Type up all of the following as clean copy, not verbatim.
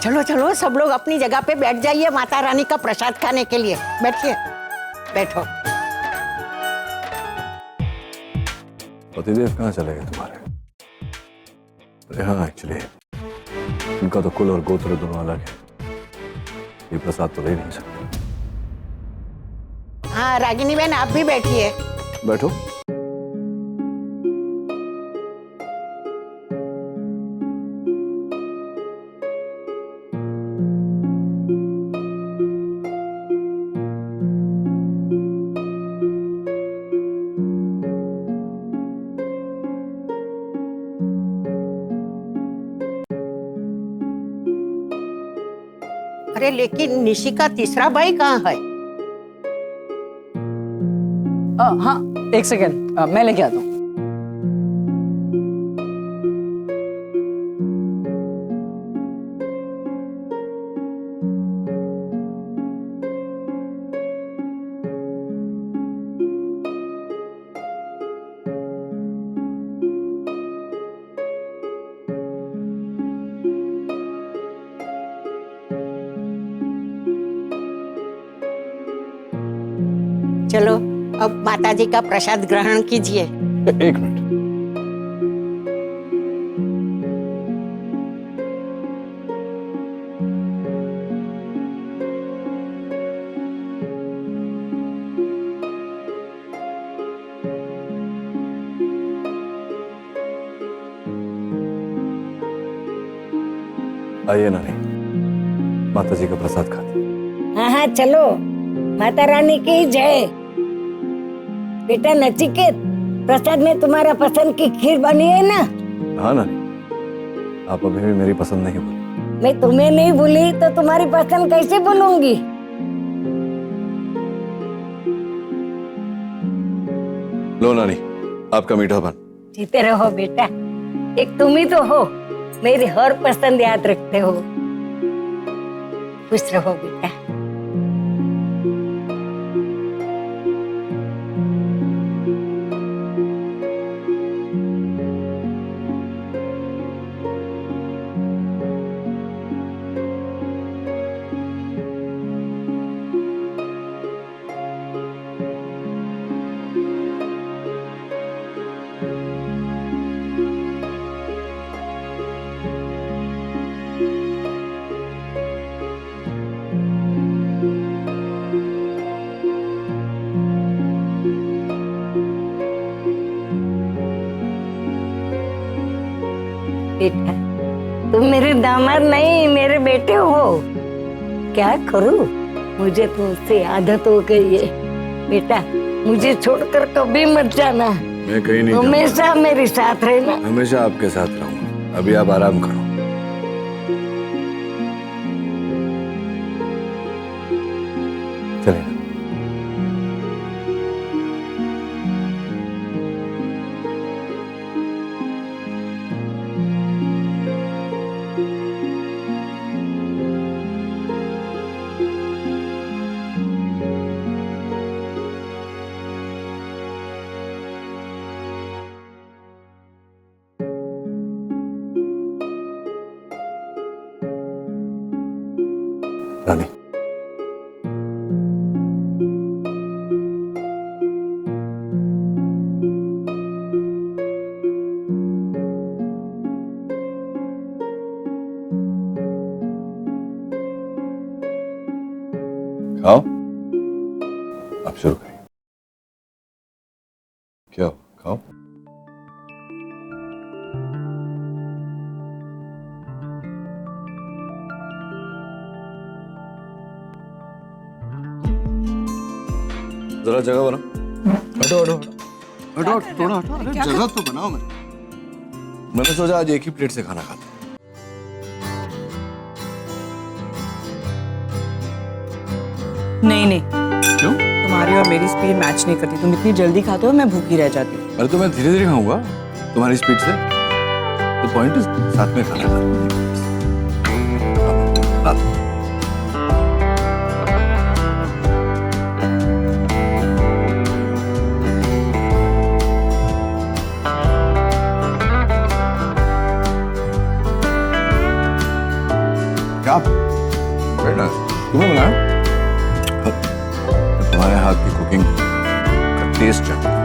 चलो चलो सब लोग अपनी जगह पे बैठ जाइए माता रानी का प्रसाद खाने के लिए। बैठिए, बैठो। पतिदेव कहाँ चले गए तुम्हारे? अरे हाँ, एक्चुअली उनका तो कुल और गोत्र दोनों अलग है, ये प्रसाद तो ले नहीं सकते। हाँ रागिनी बहन, आप भी बैठिए। बैठो। अरे लेकिन निशी का तीसरा भाई कहाँ है? हाँ, एक सेकेंड, मैं लेके आता हूँ। चलो अब माताजी का प्रसाद ग्रहण कीजिए। एक मिनट। आइए नानी, माताजी का प्रसाद खाते। हाँ हाँ चलो, माता रानी की जय। बेटा नचिकेत, प्रसाद में तुम्हारा पसंद की खीर बनी है ना? हाँ नानी, आप अभी भी मेरी पसंद नहीं बोली। मैं तुम्हें नहीं भूली तो तुम्हारी पसंद कैसे भूलूंगी? लो नानी, आपका मीठा पान। जीते रहो बेटा, एक तुम ही तो हो, मेरी हर पसंद याद रखते हो। खुश रहो बेटा। बेटा तुम मेरे दामाद नहीं, मेरे बेटे हो। क्या करूं, मुझे तो उससे आदत हो गई है। बेटा मुझे छोड़कर कभी मत जाना, मैं कहीं नहीं जाऊंगा। हमेशा मेरे साथ रहना। हमेशा आपके साथ रहूंगा। अभी आप आराम करो। चलिए। रानी, खाओ। आप शुरू करिए। क्या हो, खाओ। जरा जगह बना। हटो हटो हटो थोड़ा हटो। अरे जगह तो बनाओ। मैंने सोचा आज एक ही प्लेट से खाना खाते। नहीं नहीं, क्यों? तुम्हारी और मेरी स्पीड मैच नहीं करती। तुम इतनी जल्दी खाते हो, मैं भूखी रह जाती हूँ। अरे तो मैं धीरे धीरे खाऊंगा तुम्हारी स्पीड से। तो पॉइंट साथ में खाना खा। क्या वेरी नाइस, तुम्हें बनाया? तुम्हारे हाथ की कुकिंग का टेस्ट जानता हूं।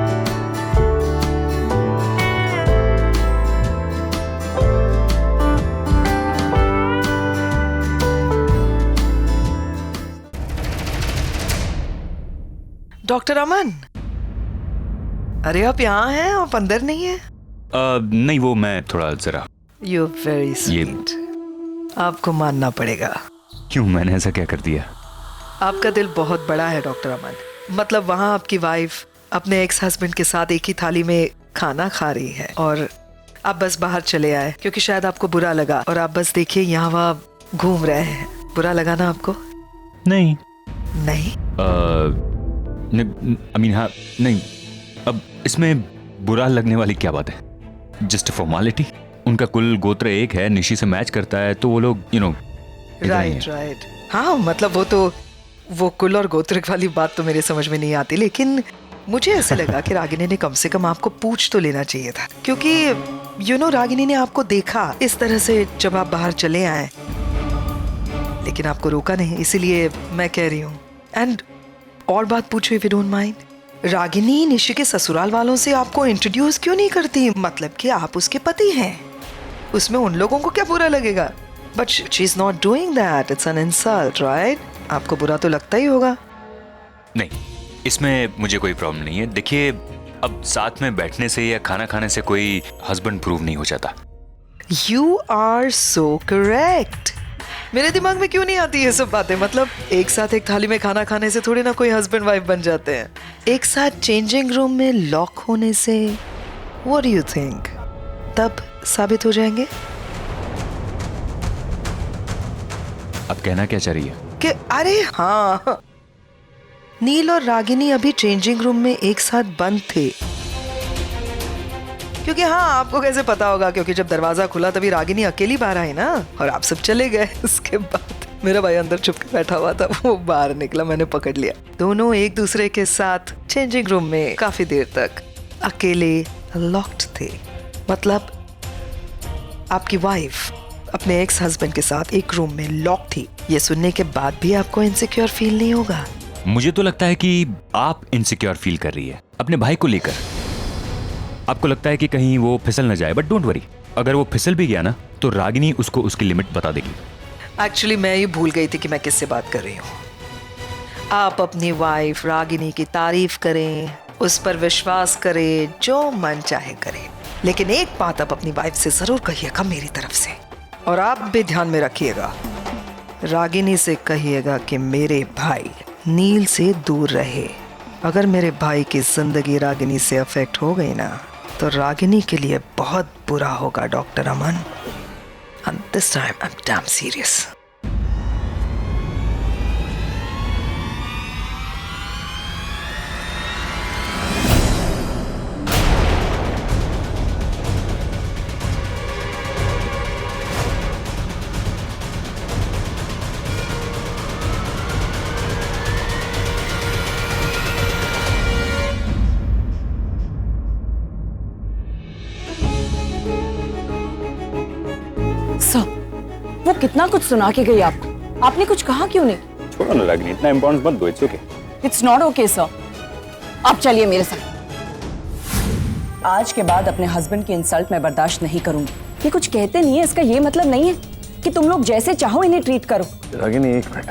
डॉक्टर अमन, अरे आप यहाँ हैं, आप अंदर नहीं हैं? नहीं, वो मैं थोड़ा जरा। यू वेरी स्वीट, आपको मानना पड़ेगा। क्यों, मैंने ऐसा क्या कर दिया? आपका दिल बहुत बड़ा है डॉक्टर अमन। मतलब वहाँ आपकी वाइफ अपने एक्स हस्बैंड के साथ एक ही थाली में खाना खा रही है और आप बस बाहर चले आए क्योंकि शायद आपको बुरा लगा, और आप बस देखिए यहाँ वहाँ घूम रहे हैं। बुरा लगा ना आपको? नहीं नहीं? हाँ, नहीं। अब इसमें बुरा लगने वाली क्या बात है? Just formality. उनका कुल गोत्र एक है, निशी से मैच करता है, तो वो लोग राइट। हाँ, मतलब वो कुल और गोत्र वाली बात तो मेरे समझ में नहीं आती, लेकिन मुझे ऐसा लगा कि रागिनी ने कम से कम आपको पूछ तो लेना चाहिए था, क्योंकि रागिनी ने आपको देखा इस तरह से जब आप बाहर चले आए, लेकिन आपको रोका नहीं, इसीलिए मैं कह रही हूँ। एंड और बात पूछो if you don't mind, Ragini Nishi के ससुराल वालों से आपको इंट्रोड्यूस क्यों नहीं करती? मतलब कि आप उसके पति हैं, उसमें उन लोगों को क्या बुरा लगेगा? But she is not doing that, it's an insult, right? आपको बुरा तो लगता ही होगा। नहीं, इसमें मुझे कोई प्रॉब्लम नहीं है। देखिए, अब साथ में बैठने से या खाना खाने से कोई हस्बैंड प्रूव नहीं हो जाता। You are so correct. मेरे दिमाग में क्यों नहीं आती ये सब बातें? मतलब एक साथ एक थाली में खाना खाने से थोड़ी ना कोई हस्बैंड वाइफ बन जाते हैं। एक साथ चेंजिंग रूम में लॉक होने से व्हाट डू यू थिंक तब साबित हो जाएंगे? अब कहना क्या चाह रही है? कि अरे हाँ, नील और रागिनी अभी चेंजिंग रूम में एक साथ बंद थे। क्योंकि हाँ, आपको कैसे पता होगा? क्योंकि जब दरवाजा खुला तभी रागिनी अकेली बाहर आई ना, और आप सब चले गए। उसके बाद मेरा भाई अंदर छुप के बैठा हुआ था, वो बाहर निकला, मैंने पकड़ लिया। दोनों एक दूसरे के साथ चेंजिंग रूम में काफी देर तक अकेले लॉक्ड थे। मतलब आपकी वाइफ अपने एक्स हस्बैंड के साथ एक रूम में लॉक थी। ये सुनने के बाद भी आपको इनसिक्योर फील नहीं होगा? मुझे तो लगता है कि आप इनसिक्योर फील कर रही है अपने भाई को लेकर। आपको लगता है कि कहीं वो फिसल न जाए, बट डोंट वरी, अगर वो फिसल भी गया ना तो रागिनी उसको उसकी लिमिट बता देगी। एक्चुअली मैं ये भूल गई थी कि मैं किससे बात कर रही हूँ। आप अपनी वाइफ रागिनी की तारीफ करें, उस पर विश्वास करें, जो मन चाहे करें, लेकिन एक बात आप अपनी वाइफ से जरूर कहिएगा मेरी तरफ से, और आप भी ध्यान में रखिएगा, रागिनी से कहिएगा कि मेरे भाई नील से दूर रहे। अगर मेरे भाई की जिंदगी रागिनी से अफेक्ट हो गई ना तो रागिनी के लिए बहुत बुरा होगा doctor Aman. And this time I'm damn serious. वो कितना कुछ सुना के गई आपको, आपने कुछ कहा क्यों नहीं? छोड़ो ना रागिनी, इतना इम्पोर्टेंस मत दो। It's okay. It's not okay sir, आप चलिए मेरे साथ। आज के बाद अपने हस्बैंड की इंसल्ट मैं बर्दाश्त नहीं करूंगी। ये कुछ कहते नहीं है, इसका ये मतलब नहीं है कि तुम लोग जैसे चाहो इन्हें ट्रीट करो। रागिनी एक मिनट,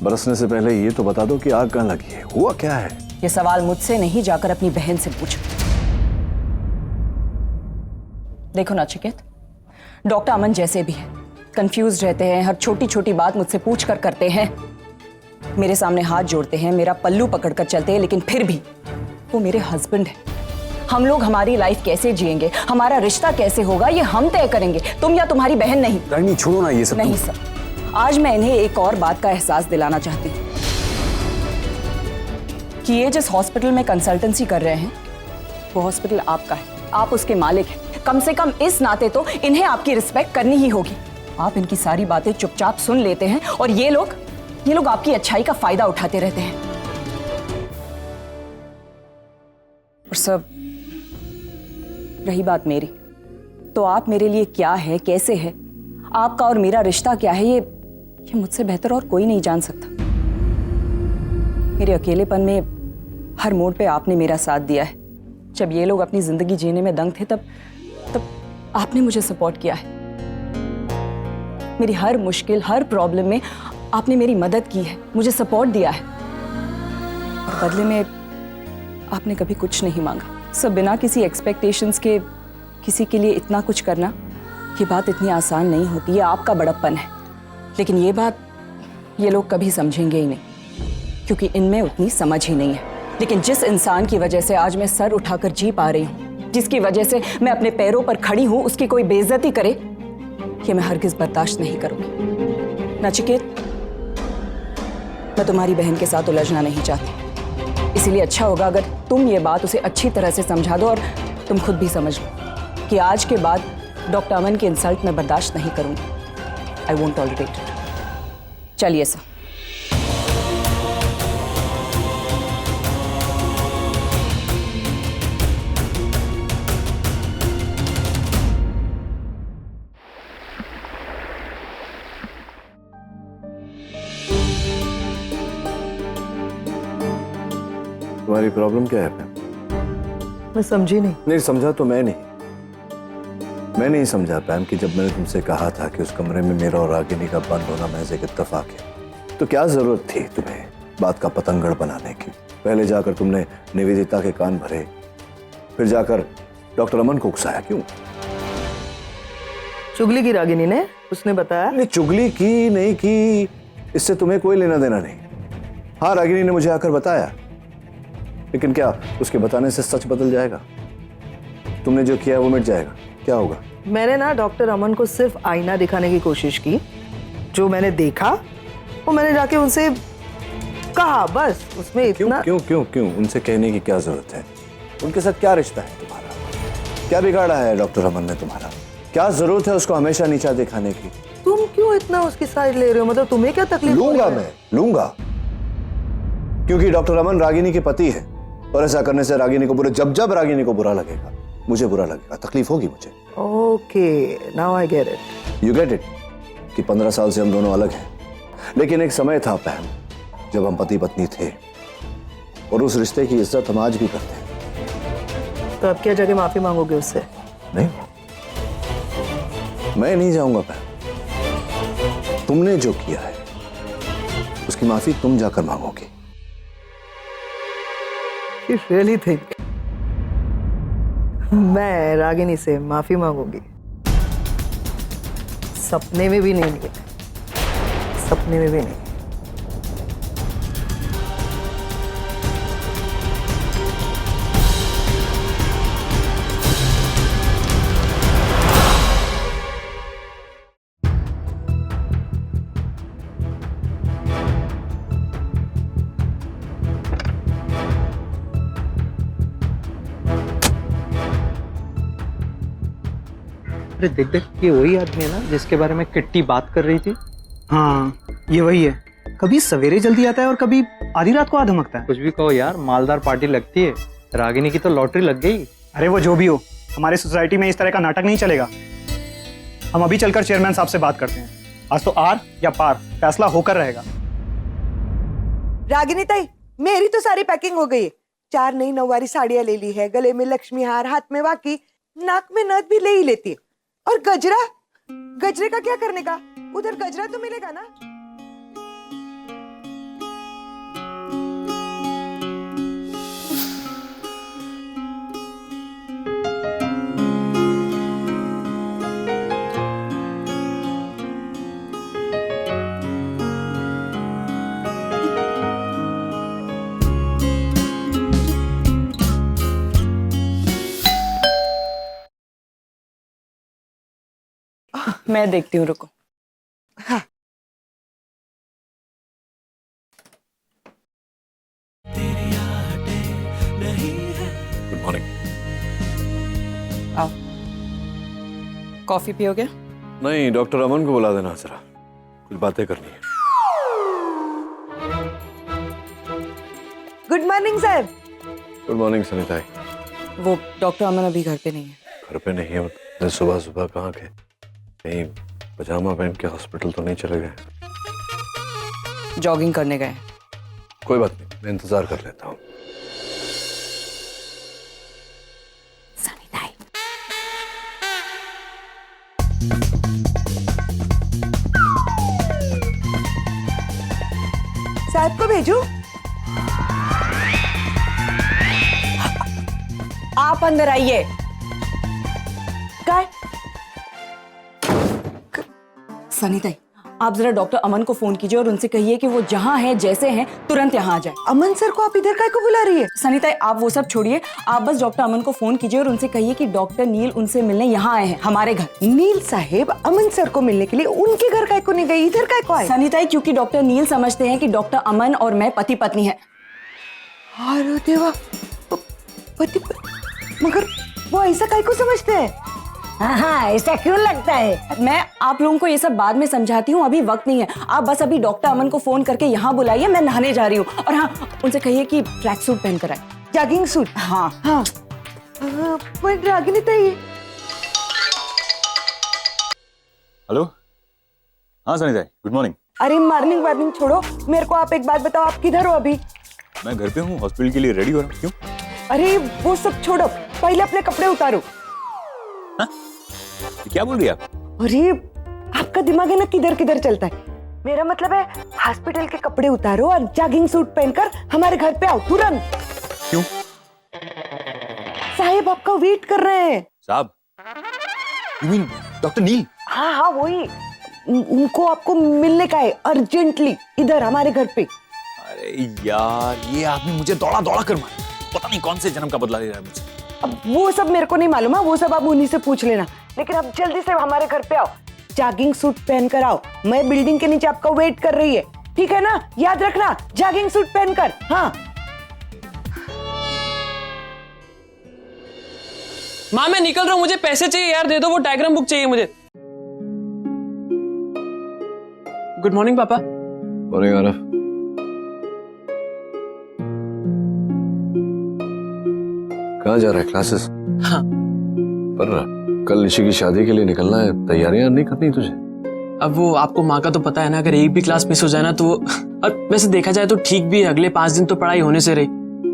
बरसने से पहले ये तो बता दो कि आग कहाँ लगी है, हुआ क्या है? ये सवाल मुझसे नहीं, जाकर अपनी बहन से पूछो। देखो नचिकेत, डॉक्टर अमन जैसे भी हैं, कंफ्यूज रहते हैं, हर छोटी छोटी बात मुझसे पूछ कर करते हैं, मेरे सामने हाथ जोड़ते हैं, मेरा पल्लू पकड़कर चलते हैं, लेकिन फिर भी वो मेरे हस्बैंड हैं। हम लोग हमारी लाइफ कैसे जिएंगे, हमारा रिश्ता कैसे होगा, ये हम तय करेंगे, तुम या तुम्हारी बहन नहीं। रागिनी छोड़ो ना ये सब। नहीं सर, आज मैं इन्हें एक और बात का एहसास दिलाना चाहती हूँ कि ये जिस हॉस्पिटल में कंसल्टेंसी कर रहे हैं वो हॉस्पिटल आपका है, आप उसके मालिक हैं। कम से कम इस नाते तो इन्हें आपकी रिस्पेक्ट करनी ही होगी। आप इनकी सारी बातें चुपचाप सुन लेते हैं और ये लोग आपकी अच्छाई का फायदा उठाते रहते हैं। और सब रही बात मेरी, तो आप मेरे लिए क्या है, कैसे है, आपका और मेरा रिश्ता क्या है, ये मुझसे बेहतर और कोई नहीं जान सकता। मेरे अकेलेपन में हर मोड़ पे आपने मेरा साथ दिया है। जब ये लोग अपनी जिंदगी जीने में दंग थे, तब आपने मुझे सपोर्ट किया है। मेरी हर मुश्किल, हर प्रॉब्लम में आपने मेरी मदद की है, मुझे सपोर्ट दिया है। और बदले में आपने कभी कुछ नहीं मांगा। सब बिना किसी एक्सपेक्टेशंस के किसी के लिए इतना कुछ करना, ये बात इतनी आसान नहीं होती। ये आपका बड़प्पन है, लेकिन ये बात ये लोग कभी समझेंगे ही नहीं, क्योंकि इनमें उतनी समझ ही नहीं है। लेकिन जिस इंसान की वजह से आज मैं सर उठाकर जी पा रही हूँ, जिसकी वजह से मैं अपने पैरों पर खड़ी हूँ, उसकी कोई बेइज्जती करे, ये मैं हरगिज बर्दाश्त नहीं करूंगी। नचिकेत, मैं तुम्हारी बहन के साथ उलझना नहीं चाहती, इसीलिए अच्छा होगा अगर तुम ये बात उसे अच्छी तरह से समझा दो और तुम खुद भी समझ लो कि आज के बाद डॉक्टर अमन की इंसल्ट मैं बर्दाश्त नहीं करूंगी। I won't tolerate it. चलिए सर। तुम्हारी प्रॉब्लम क्या है पैम? मैं समझी नहीं। नहीं समझा तो मैं नहीं समझा पैम कि जब मैंने तुमसे कहा था कि उस कमरे में मेरा और रागिनी का बंद होना महज एक इत्तेफाक है, तो क्या जरूरत थी तुम्हें बात का पतंगड़ बनाने की? पहले जाकर तुमने निवेदिता के कान भरे, फिर जाकर डॉक्टर अमन को उकसाया क्यों? चुगली की रागिनी ने, उसने बताया। नहीं, चुगली की नहीं की, इससे तुम्हें कोई लेना देना नहीं। हाँ, रागिनी ने मुझे आकर बताया, लेकिन क्या उसके बताने से सच बदल जाएगा? तुमने जो किया है वो मिट जाएगा? क्या होगा? मैंने ना डॉक्टर अमन को सिर्फ आईना दिखाने की कोशिश की। जो मैंने देखा वो मैंने जाके उनसे कहा, बस। उसमें इतना क्यों उनसे कहने की क्या जरूरत है? उनके साथ क्या रिश्ता है तुम्हारा? क्या बिगाड़ा है डॉक्टर अमन ने तुम्हारा? क्या जरूरत है उसको हमेशा नीचा दिखाने की? तुम क्यों इतना उसकी साइड ले रहे हो? मतलब तुम्हें क्या तकलीफ? लूंगा क्योंकि डॉक्टर अमन रागिनी के पति है, और ऐसा करने से रागिनी को जब रागिनी को बुरा लगेगा, मुझे बुरा लगेगा, तकलीफ होगी मुझे। Okay, now I get it. You get it कि 15 साल से हम दोनों अलग हैं, लेकिन एक समय था पैम जब हम पति पत्नी थे, और उस रिश्ते की इज्जत हम आज भी करते हैं। तो अब क्या जगह माफी मांगोगे उससे? नहीं, मैं नहीं जाऊंगा पैम। तुमने जो किया है उसकी माफी तुम जाकर मांगोगे। You really think मैं रागिनी से माफी मांगूंगी? सपने में भी नहीं, सपने में भी नहीं। अरे देख देख, ये वही आदमी है ना जिसके बारे में किट्टी बात कर रही थी? हाँ, ये वही है। कभी सवेरे जल्दी आता है और कभी आधी रात को आ धमकता है। कुछ भी कहो यार, मालदार पार्टी लगती है। रागिनी की तो लॉटरी लग गई। अरे वो जो भी हो, हमारे सोसाइटी में इस तरह का नाटक नहीं चलेगा। हम अभी चलकर चेयरमैन साहब से बात करते हैं। आज तो आर या पार फैसला होकर रहेगा। रागिनी ताई, मेरी तो सारी पैकिंग हो गई है। 4 नई नौवारी साड़ियां ले ली है, गले में लक्ष्मी हार, हाथ में वाकी, नाक में नथ भी ले ही लेती है। और गजरे का क्या करने का? उधर गजरा तो मिलेगा ना। मैं देखती हूँ, रुको। हाँ। Good morning. आओ, कॉफी पियोगे? नहीं, डॉक्टर अमन को बुला देना जरा, कुछ बातें करनी है। गुड मॉर्निंग साहब। Good morning Sanita. वो डॉक्टर अमन अभी घर पे नहीं है। घर पे नहीं है? सुबह सुबह कहाँ के? कहीं पजामा पहन के हॉस्पिटल तो नहीं चले गए? जॉगिंग करने गए। कोई बात नहीं, मैं इंतजार कर लेता हूँ। साहब को भेजू? आप अंदर आइए। काय? सनीता, आप जरा डॉक्टर अमन को फोन कीजिए और उनसे कहिए कि वो जहाँ हैं जैसे हैं तुरंत यहाँ आ जाए। अमन सर को आप इधर काय को बुला रही है? सनीता, आप वो सब छोड़िए, आप बस डॉक्टर अमन को फोन कीजिए और उनसे कहिए कि डॉक्टर नील उनसे मिलने यहाँ आए हैं, हमारे घर। नील साहेब अमन सर को मिलने के लिए उनके घर काय को नहीं गई, इधर काय को आए? सनीता, क्योंकि डॉक्टर नील समझते हैं कि डॉक्टर अमन और मैं पति पत्नी है। अरे देवा, पति, मगर वो ऐसा काय को समझते हैं? हाँ, ऐसा क्यों लगता है? मैं आप लोगों को ये सब बाद में समझाती हूँ, अभी वक्त नहीं है। आप बस अभी डॉक्टर अमन को फोन करके यहाँ बुलाइए, मैं नहाने जा रही हूँ। और हाँ, उनसे कहिए कि ट्रैक सूट पहन कर आए। Jogging suit? हाँ हाँ। पर रागिनी ताई। हेलो, हाँ सनी भाई, गुड मॉर्निंग। अरे मॉर्निंग वार्निंग छोड़ो, मेरे को आप एक बात बताओ, आप किधर हो अभी? मैं घर पे हूँ, हॉस्पिटल के लिए रेडी हो रहा हूँ। क्यों? अरे वो सब छोड़ो, पहले अपने कपड़े उतारो। क्या बोल रही है आप? अरे आपका दिमाग है ना किधर किधर चलता है। मेरा मतलब है हॉस्पिटल के कपड़े उतारो और जॉगिंग सूट पहनकर हमारे घर पे आओ तुरंत। क्यों? साहिब आपका वेट कर रहे हैं। साहब? You mean डॉक्टर नील? हाँ हाँ वही, उनको आपको मिलने का है अर्जेंटली, इधर हमारे घर पे। अरे यार, ये आदमी मुझे दौड़ा दौड़ा कर मारा, पता नहीं कौन से जन्म का बदला ले रहा है मुझे। अब वो सब मेरे को नहीं मालूम है, वो सब आप उन्हीं से पूछ लेना, लेकिन अब जल्दी से हमारे घर पे आओ, जॉगिंग सूट पहन कर आओ। मैं बिल्डिंग के नीचे आपका वेट कर रही है, ठीक है ना? याद रखना, जॉगिंग सूट पहनकर। हाँ माँ मैं निकल रहा हूँ, मुझे पैसे चाहिए यार, दे दो, वो डायग्राम बुक चाहिए मुझे। गुड मॉर्निंग पापा। मॉर्निंग आरफ। कहाँ जा रहा है? क्लासेस? हाँ। पर कल निशी की शादी के लिए निकलना है, तैयारियां नहीं करनी तुझे? अब वो आपको माँ का तो पता है ना, अगर एक भी क्लास मिस हो जाए ना तो और वैसे देखा जाए तो ठीक भी है, अगले 5 दिन तो पढ़ाई होने से रही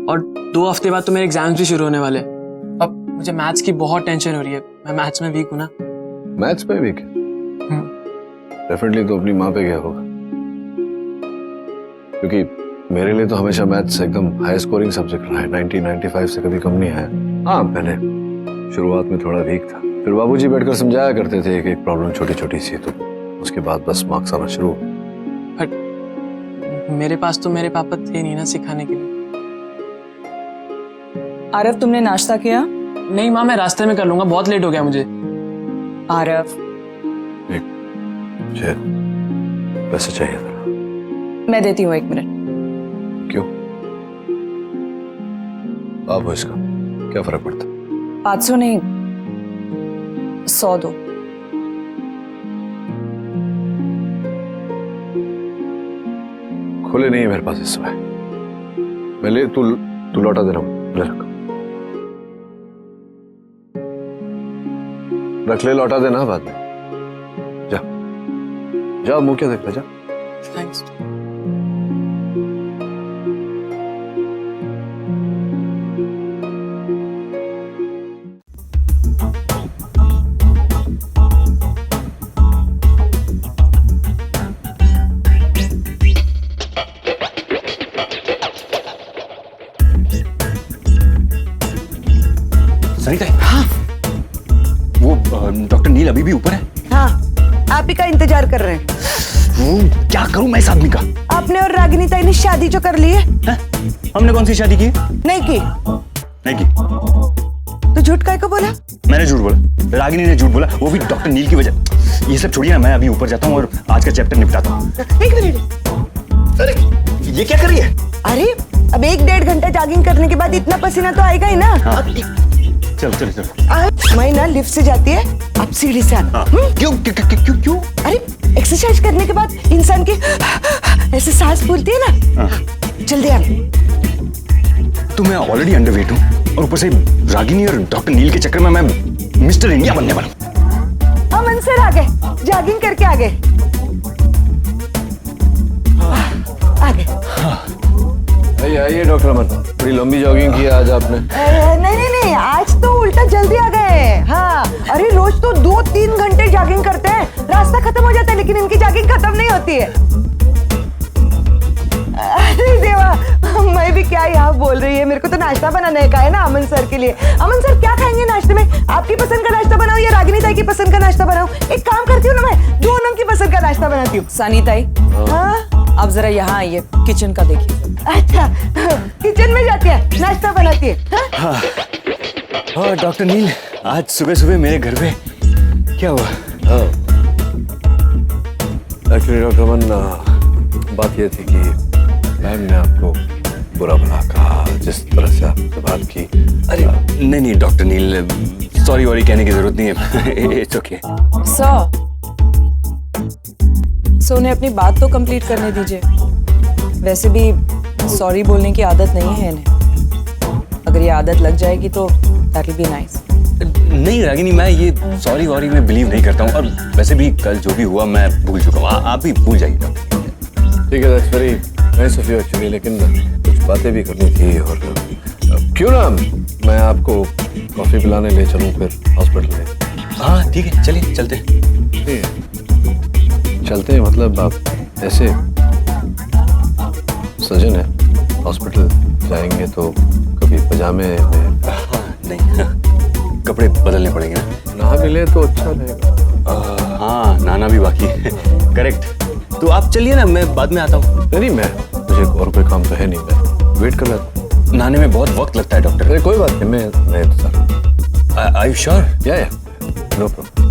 और 2 हफ्ते बाद तो मेरे एग्जाम्स भी शुरू होने वाले। अब मुझे मैथ्स की बहुत टेंशन हो रही है, मैं मैथ्स में वीक हूँ ना। मैथ्स में वीक है? डेफिनेटली तो अपनी माँ पे गया होगा, क्योंकि मेरे लिए तो हमेशा मैथ्स एकदम हाई स्कोरिंग सब्जेक्ट रहा है, 90-95 से कभी कम नहीं है। हाँ, पहले शुरुआत में थोड़ा वीक था, फिर बाबूजी बैठकर समझाया करते थे एक एक प्रॉब्लम छोटी छोटी सी, तो उसके बाद बस मार्क्स आना शुरू। बट मेरे पास तो मेरे पापा थे नहीं ना सिखाने के लिए। आरव, तुमने नाश्ता किया? नहीं माँ, मैं रास्ते में कर लूंगा, बहुत लेट हो गया मुझे। आरव, मुझे पैसे चाहिए था। मैं देती हूँ, 1 मिनट। क्यों? आप हो, इसका क्या फर्क पड़ता? 500 नहीं, 100 दो। खुले नहीं है मेरे पास इस समय। मैं ले, तू लौटा देना, ले रख ले, लौटा देना बाद में। जा जा, मुंह क्या देख रहा, जा। थैंक्स। सनीता, हाँ, वो डॉक्टर नील अभी भी ऊपर है? हाँ, आप ही का इंतजार कर रहे हैं। क्या करूं मैं इस आदमी का? आपने और रागिनी ताई ने शादी जो कर ली है? हमने कौन सी शादी की? नहीं की। नहीं की। तो झूठ काय को बोला? मैंने झूठ बोला, रागिनी ने झूठ बोला, वो भी डॉक्टर नील की वजह। ये सब छोड़िए ना, मैं अभी ऊपर जाता हूँ और आज का चैप्टर निपटाता हूँ। 1 मिनट। अरे ये क्या कर रही है? अरे अब 1-1.5 घंटा जॉगिंग करने के बाद इतना पसीना तो आएगा ही ना। हाँ। चल चल चल। मैं ना लिफ्ट से जाती है, आप सीढ़ी से आना। क्यों क्यों क्यों क्यों? अरे एक्सरसाइज करने के बाद इंसान की ऐसे सांस फूलती है ना। जल्दी आना। तो मैं ऑलरेडी अंडरवेट हूँ और ऊपर से रागिनी और डॉक्टर नील के चक्कर में मैं मिस्टर इंडिया बनने वाला हूँ। अमन अमन सर आ गए, जॉगिंग करके आ गए। आ गए। आइए डॉक्टर अमन, बड़ी लंबी जॉगिंग की आज आपने। नहीं, आज तो उल्टा जल्दी आ गए। हाँ, अरे रोज तो 2-3 घंटे जॉगिंग करते हैं, रास्ता खत्म हो जाता है, लेकिन इनकी जॉगिंग खत्म नहीं होती है। अरे देवा, मैं भी क्या यहाँ बोल रही है, मेरे को तो नाश्ता बनाने का है ना अमन सर के लिए। अमन सर क्या खाएंगे नाश्ते में? आपकी पसंद का नाश्ता बनाऊं या रागिनी ताई की पसंद का नाश्ता बनाऊं? एक काम करती हूँ ना, मैं दोनों की पसंद का नाश्ता बनाती हूँ। सानी ताई, हाँ? आप जरा यहाँ आइए, किचन का देखिए। अच्छा, किचन में जाती है, नाश्ता बनाती है। हाँ? हाँ डॉक्टर नील, आज सुबह सुबह मेरे घर पे क्या हुआ? एक्चुअली डॉक्टर अमन, बात यह थी कि मैम ने आपको बुरा भला कहा, जिस तरह से आपसे बात की। अरे नहीं डॉक्टर नील, सॉरी वॉरी कहने की जरूरत नहीं है। It's okay. सो उन्हें अपनी बात तो कंप्लीट करने दीजिए। वैसे भी सॉरी बोलने की आदत नहीं है इन्हें। अगर ये आदत लग जाएगी तो दैट विल बी नाइस। नहीं रागिनी, मैं ये सॉरी वॉरी में बिलीव नहीं करता हूँ, और वैसे भी कल जो भी हुआ मैं भूल चुका हूँ। आप भी भूल जाइए डॉक्टर। ठीक है, that's very nice of you actually, लेकिन कुछ बातें भी करनी थी। और क्यों ना मैं आपको कॉफी पिलाने ले चलूँ फिर हॉस्पिटल में? हाँ ठीक है, चलिए चलते हैं। ठीक है, चलते हैं। मतलब आप ऐसे सजन है, हॉस्पिटल जाएंगे तो कभी पजामे में? नहीं, कपड़े बदलने पड़ेंगे ना। नहा भी ले तो अच्छा रहेगा। हाँ, नहाना भी बाकी है। करेक्ट। तो आप चलिए ना, मैं बाद में आता हूँ। नहीं, मुझे और कोई काम तो है नहीं, मैं वेट कर रहा हूँ। नहाने में बहुत वक्त लगता है डॉक्टर। अरे कोई बात नहीं, मैं इंतजार। Are you sure? Yeah no problem.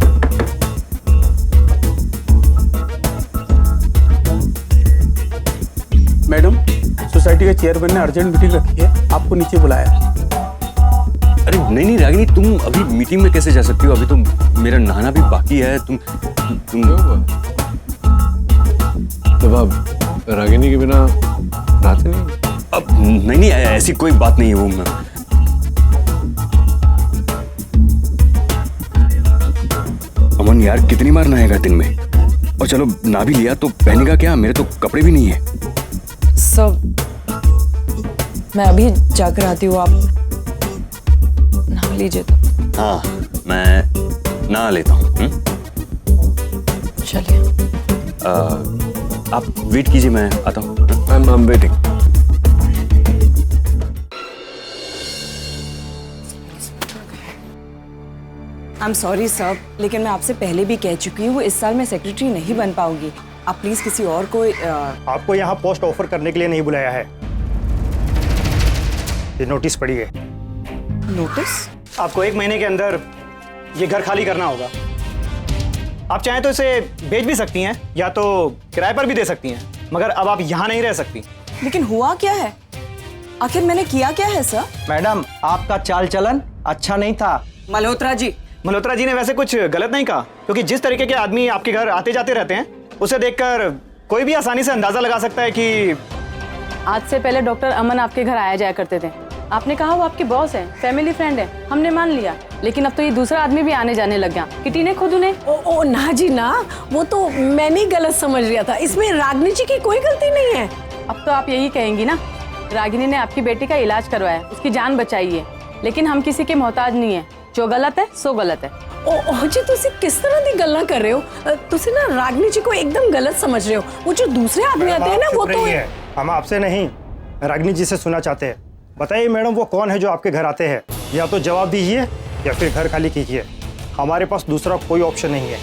Madam, society के चेयरमैन ने अर्जेंट मीटिंग रखी है, आपको नीचे बुलाया। अरे नहीं रागिनी, तुम अभी मीटिंग में कैसे जा सकती हो? अभी तो मेरा नहाना भी बाकी है। तुम जब आप रागिनी के बिना नहाते नहीं? अब नहीं, ऐसी कोई बात नहीं है। वो अमन यार, कितनी बार नहाएगा दिन में? और चलो ना भी लिया तो पहनेगा क्या? मेरे तो कपड़े भी नहीं है। सब मैं अभी जाकर आती हूँ, आप नहा लीजिए तो। हाँ, मैं नहा लेता हूँ। चलिए। आप वेट कीजिए, मैं आता हूँ। I am waiting. I am sorry sir, लेकिन मैं आपसे पहले भी कह चुकी हूँ, इस साल मैं सेक्रेटरी नहीं बन पाऊंगी। आप प्लीज किसी और को। आपको यहाँ पोस्ट ऑफर करने के लिए नहीं बुलाया है। ये नोटिस पढ़िए। नोटिस? आपको 1 महीने के अंदर ये घर खाली करना होगा। आप चाहें तो इसे बेच भी सकती हैं, या तो किराए पर भी दे सकती हैं, मगर अब आप यहाँ नहीं रह सकती। लेकिन हुआ क्या है? आखिर मैंने किया क्या है सर? मैडम, आपका चाल चलन अच्छा नहीं था। मल्होत्रा जी ने वैसे कुछ गलत नहीं कहा, क्योंकि जिस तरीके के आदमी आपके घर आते जाते रहते हैं, उसे देखकर कोई भी आसानी से अंदाजा लगा सकता है कि आज से पहले डॉक्टर अमन आपके घर आया जाया करते थे। आपने कहा वो आपके बॉस हैं, फैमिली फ्रेंड हैं, हमने मान लिया। लेकिन अब तो ये दूसरा आदमी भी आने जाने लग गया। किटी ने खुद उन्हें ओ ना जी ना, वो तो मैंने गलत समझ लिया था, इसमें रागिनी जी की कोई गलती नहीं है। अब तो आप यही कहेंगी ना, रागिनी ने आपकी बेटी का इलाज करवाया, उसकी जान बचाई है। लेकिन हम किसी के मोहताज नहीं है, जो गलत है सो गलत है। ओ जी, तुसी किस तरह की गल्ला कर रहे हो? तुसी ना रागिनी जी को एकदम गलत समझ रहे हो। वो जो दूसरे आदमी आते हैं ना, वो तो हम आपसे नहीं, रागिनी जी से सुनना चाहते हैं। बताइए मैडम, वो कौन है जो आपके घर आते हैं? या तो जवाब दीजिए या फिर घर खाली कीजिए। हमारे पास दूसरा कोई ऑप्शन नहीं है।